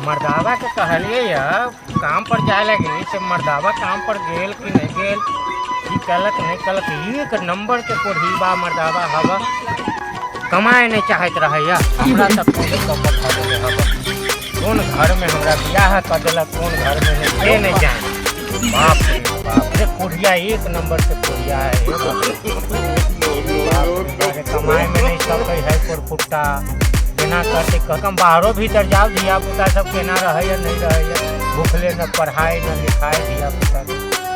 मर्दावा के कहलिए या काम पर जाए लगे से मर्दावा काम पर गेल कि नहीं गेल ई कलक नहीं कलक एक नंबर के कोढ़ीबा मर्दावा हवा कमाए नहीं चाहत रहे या हमरा तक कपट हो गए हवा कौन घर में हमरा बियाह कर दिलक कौन घर में नहीं जाए बाप रे कोढ़िया एक नंबर के कोढ़िया है कमाए में नहीं सकै है कोरफुट्टा केना करते कम बाहरों भीतर जाओ धिया पुता सब केना रहे या नहीं रहे भूखले न पढ़ाई न लिखाई धिया पुता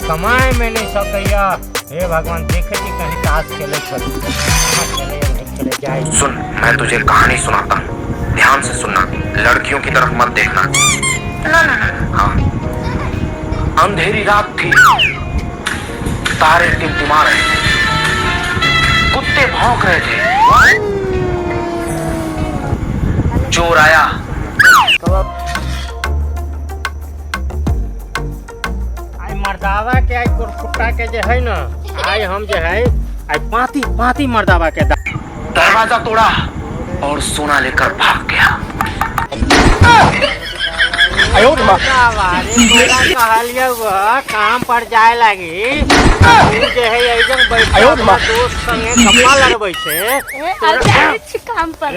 कमाए में नहीं सकैया। हे भगवान देखे कि कहीं ताश खेले खेले नहीं खेले जाए। सुन मैं तुझे कहानी सुनाता हूँ, ध्यान से सुनना, लड़कियों की तरफ मत देखना। हाँ, अंधेरी रात थी, तारे टिमटिमा रहे थे, कुत्ते भौंक रहे थे, चोर आया मर्दावा के आई कुर्कुट्टा के जे है ना आई हम जे है आई पाती मर्दावा के दरवाजा तोड़ा और सोना लेकर भाग गया। कहलिए वह काम पर जाए लगी जे है एकदम बैठा दोस्त संगे गप्पा लड़बै छे काम पर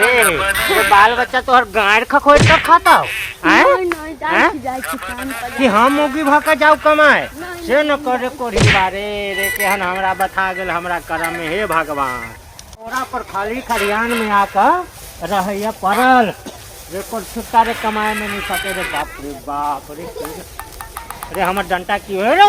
रे बाल बच्चा तोहर गाड़ खखोर तक खाता कि हम मुगी भका जाऊ कमाए से न करे कोढ़ी बारे रे केहन हमरा बता गेल हमरा करम में। हे भगवान तोरा पर खाली खरियान में आकर रहैया पड़ल रे कोर छुट्टा रे कमाए में नहीं सके रे बाप रे रे हमर डंटा की हो रे